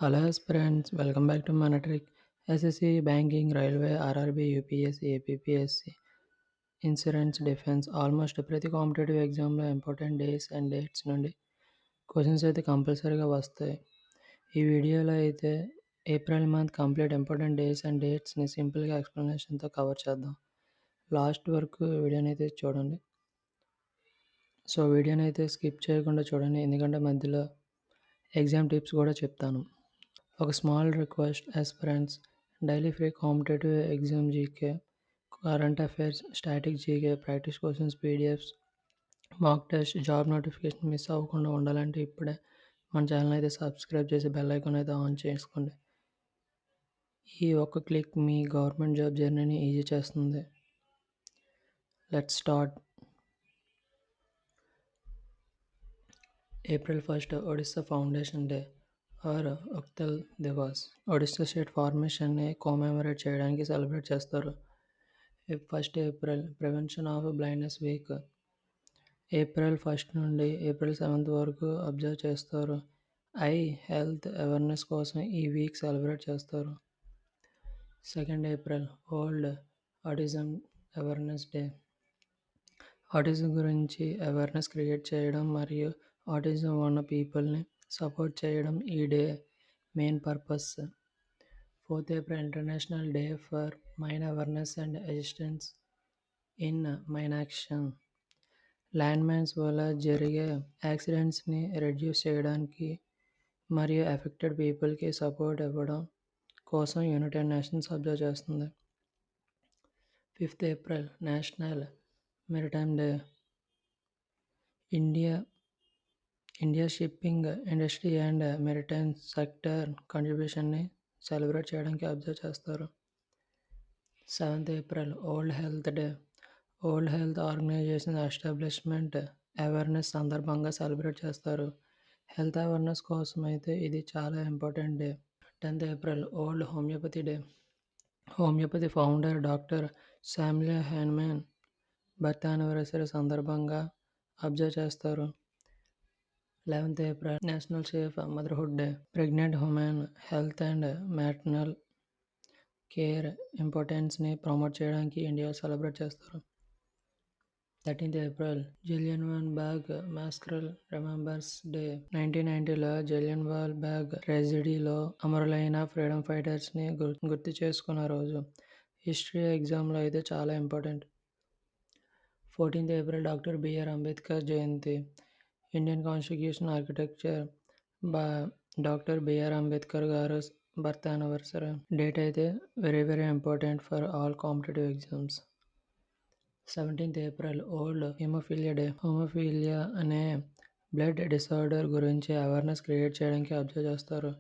Hello friends, welcome back to Manatrick. SSC, Banking, Railway, RRB, UPSC, APPSC, Insurance, Defense, almost ప్రతి competitive ఎగ్జామ్లో important days and dates నుండి questions అయితే కంపల్సరీగా వస్తాయి. ఈ వీడియోలో అయితే April month complete important days and డేట్స్ని సింపుల్గా ఎక్స్ప్లెనేషన్తో కవర్ చేద్దాం. లాస్ట్ వరకు వీడియోని అయితే చూడండి. సో వీడియోని అయితే స్కిప్ చేయకుండా చూడండి, ఎందుకంటే మధ్యలో ఎగ్జామ్ టిప్స్ కూడా చెప్తాను. ఒక small request aspirants, daily free competitive exam GK, current affairs, static GK, practice questions, PDFs, mock test, job notification miss అవ్వకుండా ఉండాలంటే ఇప్పుడే మన ఛానల్ అయితే సబ్స్క్రైబ్ చేసి బెల్ ఐకాన్ అయితే ఆన్ చేసుకోండి. ఈ ఒక్క క్లిక్ మీ గవర్నమెంట్ జాబ్ జర్నీని ఈజీ చేస్తుంది. Let's start. April 1st Odisha foundation day or ఉక్తల్ దివాస్. ఒడిస్సా స్టేట్ ఫార్మేషన్ని కోమెమరేట్ చేయడానికి సెలబ్రేట్ చేస్తారు. 1st April prevention of blindness week. April 1st నుండి ఏప్రిల్ 7th వరకు అబ్జర్వ్ చేస్తారు. ఐ హెల్త్ అవేర్నెస్ కోసం ఈ వీక్ సెలబ్రేట్ చేస్తారు. 2nd April world autism awareness day. Autism గురించి అవేర్నెస్ క్రియేట్ చేయడం మరియు ఆటిజం ఉన్న పీపుల్ని సపోర్ట్ చేయడం ఈ day main purpose. 4th April international day for mine awareness and assistance in mine action. Land mines వల్ల జరిగే యాక్సిడెంట్స్ని రెడ్యూస్ చేయడానికి మరియు ఎఫెక్టెడ్ పీపుల్కి సపోర్ట్ ఇవ్వడం కోసం యునైటెడ్ నేషన్స్ అబ్జర్వ్ చేస్తుంది. 5th April national maritime day. India shipping industry and maritime sector కంట్రిబ్యూషన్ని celebrate చేయడానికి అబ్జర్వ్ చేస్తారు. 7th April world health day. World health organisation establishment awareness సందర్భంగా సెలబ్రేట్ చేస్తారు. హెల్త్ అవేర్నెస్ కోసం అయితే ఇది చాలా important day. 10th April world homeopathy day. Homeopathy founder doctor Samuel Hahnemann birth anniversary సందర్భంగా అబ్జర్వ్ చేస్తారు. 11th April national safe motherhood day. Pregnant women health and maternal care ఇంపార్టెన్స్ని promote చేయడానికి India celebrate చేస్తారు. 13th April Jallianwala బాగ్ మాస్కరల్ remembers day. 1990లో Jallianwala బాగ్ ట్రాజెడీలో అమరులైన freedom ఫైటర్స్ని గుర్తు చేసుకున్న రోజు. History ఎగ్జామ్లో అయితే చాలా important. 14th April doctor B R Ambedkar Jayanti. Indian constitution architecture doctor B R Ambedkar garu birth anniversary date అయితే very important for all competitive exams. 17th April world haemophilia day. Haemophilia అనే blood disorder గురించి అవేర్నెస్ క్రియేట్ చేయడానికి అబ్జర్వ్ చేస్తారు.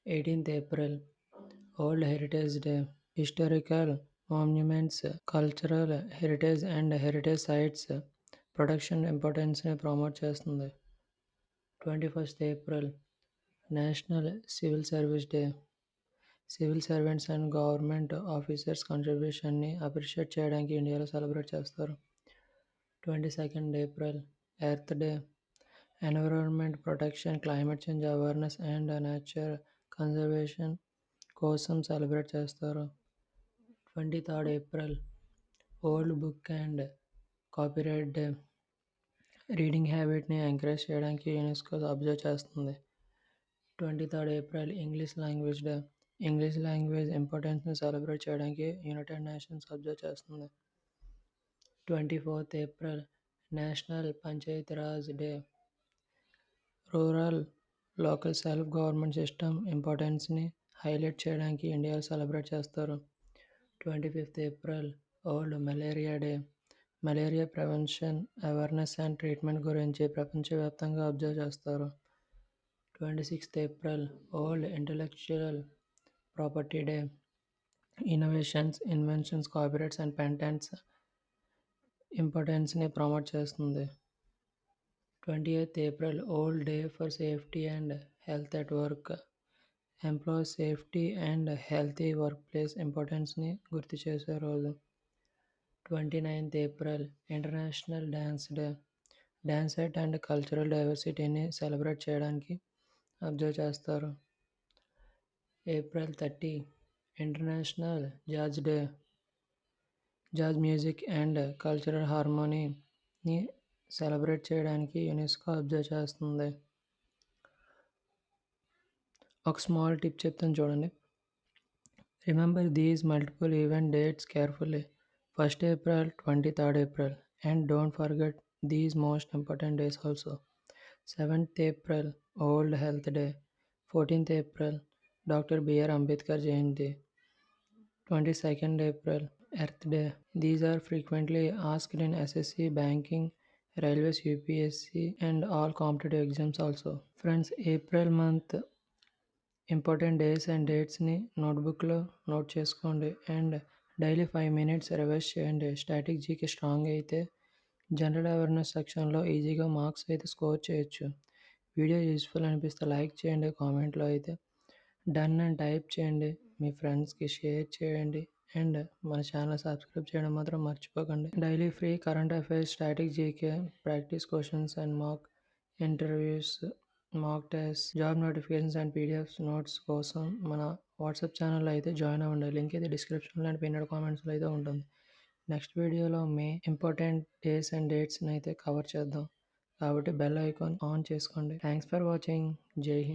18th April world heritage day. Historical monuments, cultural heritage and heritage sites protection ఇంపార్టెన్స్ని promote చేస్తుంది. 21st April national civil service day. Civil servants and government officers కంట్రిబ్యూషన్ని appreciate చేయడానికి ఇండియాలో celebrate చేస్తారు. 22nd April earth day. Environment protection, climate change awareness and nature conservation కోసం celebrate చేస్తారు. 23rd April world book and copyright day. Reading హ్యాబిట్ని encourage చేయడానికి UNESCO observe చేస్తుంది. 23rd April English language day. English language ఇంపార్టెన్స్ని celebrate చేయడానికి United Nations observe చేస్తుంది. 24th April national Panchayati Raj day. Rural local self government system ఇంపార్టెన్స్ని highlight చేయడానికి ఇండియాలో celebrate చేస్తారు. 25th April world malaria day. Malaria prevention, awareness and treatment గురించి ప్రపంచవ్యాప్తంగా observe చేస్తారు. 26th April world intellectual property day. Innovations, inventions, copyrights and patents ఇంపార్టెన్స్ని promote చేస్తుంది. 28th April world day for safety and health at work. Employee safety and healthy work place ఇంపార్టెన్స్ని గుర్తు చేసే రోజు. 29th April international dance day. Dance art and cultural డైవర్సిటీని celebrate చేయడానికి observe చేస్తారు. April 30 International Jazz Day. Jazz music and cultural హార్మోనీని celebrate చేయడానికి UNESCO observe చేస్తుంది. ఒక స్మాల్ టిప్ చెప్తాను చూడండి. Remember these multiple event dates carefully. 1st April, 23rd April, and don't forget these most important days also. 7th April, World Health Day. 14th April, Dr. B.R. Ambedkar Jayanti. 22nd April, Earth Day. These are frequently asked in SSC, banking, railways, UPSC, and all competitive exams also. Friends, April month important days and డేట్స్ని నోట్బుక్లో note చేసుకోండి and daily 5 minutes revise చేయండి. Static GK strong అయితే general awareness సెక్షన్లో ఈజీగా marks అయితే score చేయొచ్చు. Video useful అనిపిస్తే లైక్ చేయండి, కామెంట్లో అయితే డన్ అని టైప్ చేయండి, మీ ఫ్రెండ్స్కి షేర్ చేయండి అండ్ మన ఛానల్ సబ్స్క్రైబ్ చేయడం మాత్రం మర్చిపోకండి. Daily free current affairs, static GK, practice questions and mock interviews, mock test, job notifications and PDFs notes కోసం మన వాట్సాప్ ఛానల్లో అయితే జాయిన్ అవ్వండి. లింక్ అయితే డిస్క్రిప్షన్లో అండ్ పిన్నెడ్ కామెంట్స్లో అయితే ఉంటుంది. నెక్స్ట్ వీడియోలో మే ఇంపార్టెంట్ డేస్ అండ్ డేట్స్ని అయితే కవర్ చేద్దాం. కాబట్టి బెల్ ఐకాన్ ఆన్ చేసుకోండి. Thanks for watching. జై హింద్.